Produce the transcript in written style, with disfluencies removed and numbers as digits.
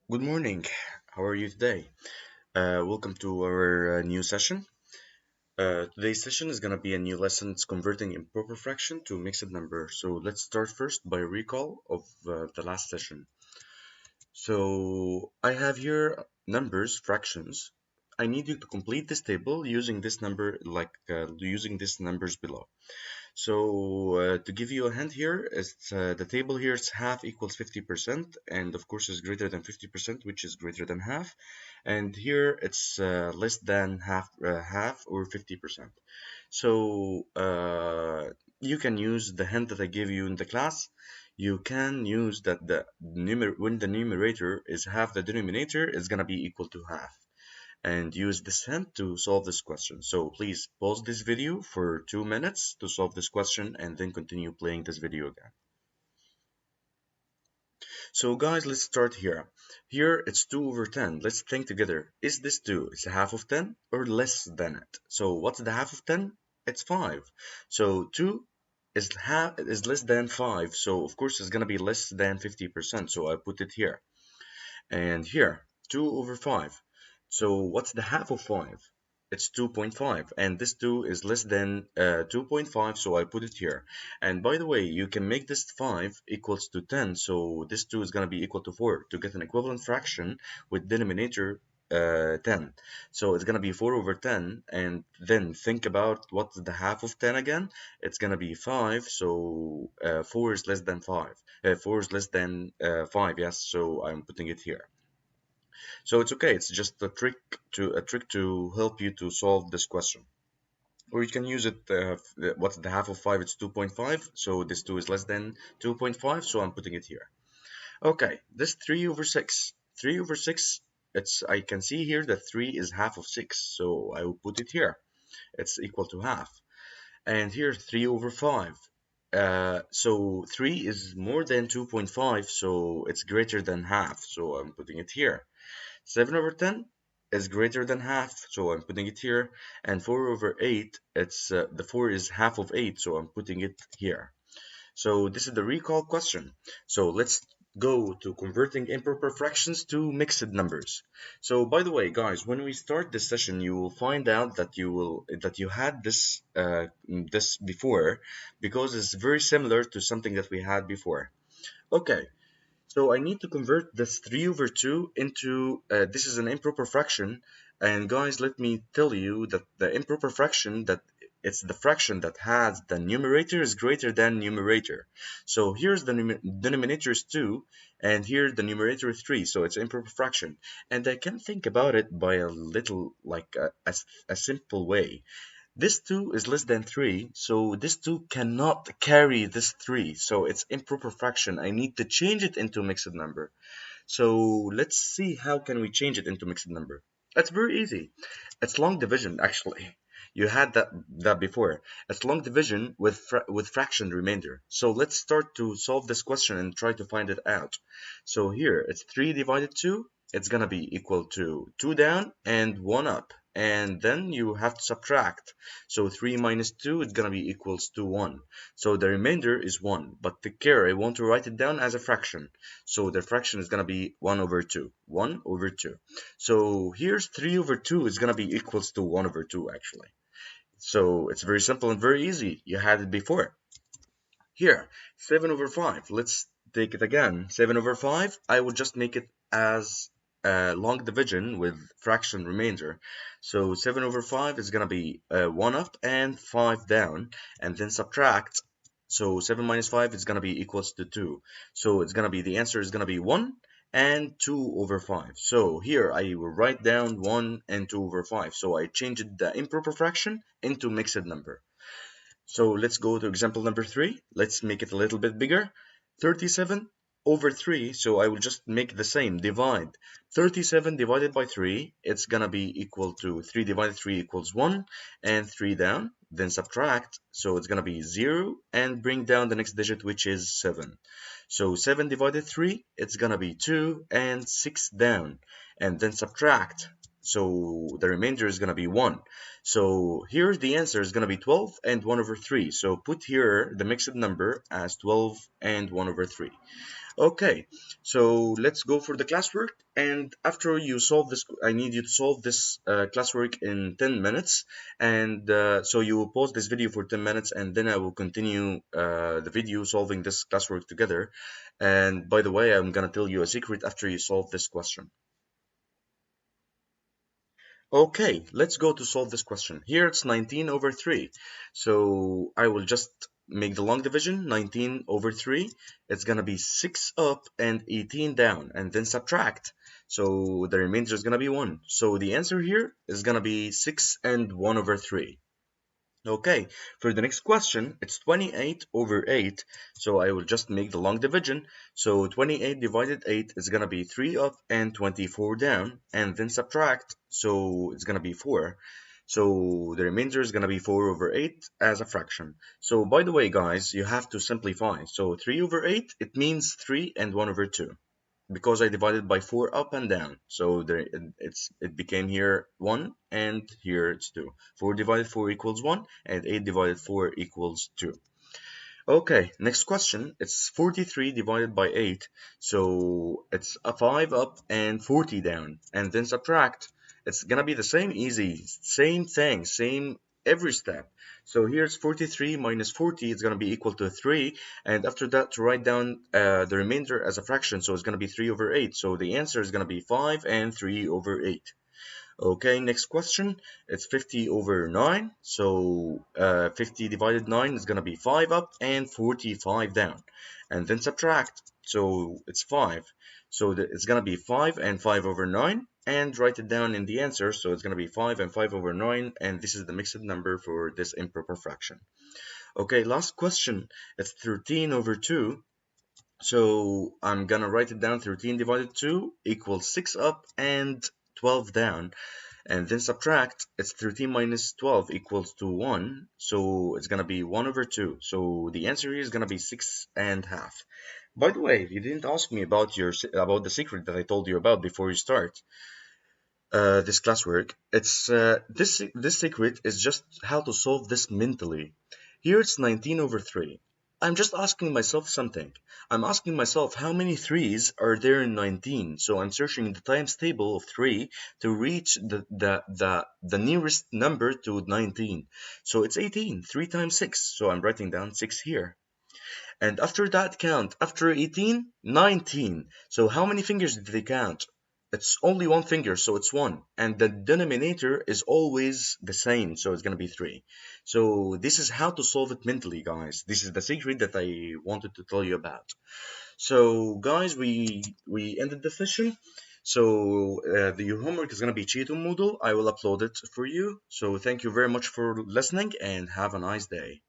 Good morning. How are you today? Welcome to our new session. Today's session is going to be a new lesson. It's converting improper fraction to mixed number. So let's start first by a recall of the last session. So I have here numbers, fractions. I need you to complete this table using this number, using these numbers below. So to give you a hint here, is the table here is half equals 50%, and of course is greater than 50%, which is greater than half. And here it's less than half or 50%. So you can use the hint that I gave you in the class. You can use that when the numerator is half the denominator is gonna be equal to half, and use this hint to solve this question. So please pause this video for 2 minutes to solve this question and then continue playing this video again. So guys, let's start here. Here it's 2 over 10. Let's think together. Is this 2? Is it half of 10 or less than it? So what's the half of 10? It's 5. So 2 is less than 5. So of course it's going to be less than 50%. So I put it here. And here, 2 over 5. So what's the half of 5? It's 2.5, and this 2 is less than 2.5, so I put it here. And by the way, you can make this 5 equals to 10, so this 2 is going to be equal to 4 to get an equivalent fraction with denominator 10. So it's going to be 4 over 10, and then think about what's the half of 10 again. It's going to be 5, so 4 is less than 5. 4 is less than 5, yes, so I'm putting it here. So it's okay, it's just a trick to help you to solve this question. Or you can use it, what's the half of 5? It's 2.5, so this 2 is less than 2.5, so I'm putting it here. Okay, this 3 over 6. 3 over 6, I can see here that 3 is half of 6, so I will put it here. It's equal to half. And here 3 over 5. So 3 is more than 2.5, so it's greater than half, so I'm putting it here. 7 over 10 is greater than half, so I'm putting it here. And 4 over 8, the 4 is half of 8, so I'm putting it here. So this is the recall question. So let's go to converting improper fractions to mixed numbers. So by the way, guys, when we start this session, you will find out that you had this before, because it's very similar to something that we had before. Okay. So I need to convert this 3 over 2 into, this is an improper fraction. And guys, let me tell you that the improper fraction, that it's the fraction that has the numerator is greater than numerator. So here's the denominator is 2, and here the numerator is 3. So it's improper fraction. And I can think about it by a little, like a simple way. This 2 is less than 3, so this 2 cannot carry this 3, so it's improper fraction. I need to change it into mixed number. So let's see how can we change it into mixed number. That's very easy. It's long division, actually. You had that before. It's long division with fraction remainder. So let's start to solve this question and try to find it out. So here, it's 3 divided 2. It's gonna be equal to 2 down and 1 up. And then you have to subtract. So 3 minus 2 is gonna be equals to 1. So the remainder is 1. But take care, I want to write it down as a fraction. So the fraction is gonna be 1 over 2. 1 over 2. So here's 3 over 2 is gonna be equals to 1 over 2, actually. So it's very simple and very easy. You had it before. Here, 7 over 5. Let's take it again. 7 over 5, I will just make it as long division with fraction remainder. So 7 over 5 is going to be 1 up and 5 down, and then subtract. So 7 minus 5 is going to be equals to 2. So it's going to be, the answer is going to be 1 and 2 over 5. So here I will write down 1 and 2 over 5. So I changed the improper fraction into mixed number. So let's go to example number 3. Let's make it a little bit bigger. 37 over 3, so I will just make the same, divide. 37 divided by 3, it's gonna be equal to 3 divided 3 equals 1, and 3 down, then subtract, so it's gonna be 0, and bring down the next digit, which is 7. So 7 divided 3, it's gonna be 2, and 6 down, and then subtract. So the remainder is going to be 1. So here the answer is going to be 12 and 1 over 3. So put here the mixed number as 12 and 1 over 3. Okay, so let's go for the classwork. And after you solve this, I need you to solve this classwork in 10 minutes. And so you will pause this video for 10 minutes, and then I will continue the video solving this classwork together. And by the way, I'm gonna tell you a secret after you solve this question. Okay, let's go to solve this question. Here it's 19 over 3. So I will just make the long division, 19 over 3. It's gonna be 6 up and 18 down, and then subtract. So the remainder is gonna be 1. So the answer here is gonna be 6 and 1 over 3. Okay, for the next question, it's 28 over 8, so I will just make the long division. So 28 divided 8 is going to be 3 up and 24 down, and then subtract, so it's going to be 4. So the remainder is going to be 4 over 8 as a fraction. So by the way, guys, you have to simplify. So 3 over 8, it means 3 and 1 over 2 because I divided by 4 up and down. So there it became here 1 and here it's 2. 4 divided 4 equals 1 and 8 divided 4 equals 2. Okay, next question. It's 43 divided by 8. So it's a 5 up and 40 down. And then subtract. It's gonna be the same easy, same thing, same every step. So here's 43 minus 40 is gonna be equal to 3. And after that, to write down the remainder as a fraction. So it's gonna be 3 over 8. So the answer is gonna be 5 and 3 over 8. Okay, next question. It's 50 over 9. So 50 divided 9 is going to be 5 up and 45 down. And then subtract. So it's 5. So it's going to be 5 and 5 over 9. And write it down in the answer. So it's going to be 5 and 5 over 9. And this is the mixed number for this improper fraction. Okay, last question. It's 13 over 2. So I'm going to write it down. 13 divided 2 equals 6 up and 12 down, and then subtract. It's 13 minus 12 equals to 1, so it's gonna be 1 over 2. So the answer here is gonna be 6 and half. By the way, you didn't ask me about about the secret that I told you about before you start this classwork. It's this secret is just how to solve this mentally. Here it's 19 over 3. I'm just asking myself something. I'm asking myself how many 3's are there in 19. So I'm searching the times table of 3 to reach the nearest number to 19. So it's 18. 3 times 6. So I'm writing down 6 here. And after that count, after 18, 19. So how many fingers did they count? It's only one finger, so it's 1. And the denominator is always the same, so it's going to be 3. So this is how to solve it mentally, guys. This is the secret that I wanted to tell you about. So guys, we ended the session. So your homework is going to be Cheeto Moodle. I will upload it for you. So thank you very much for listening and have a nice day.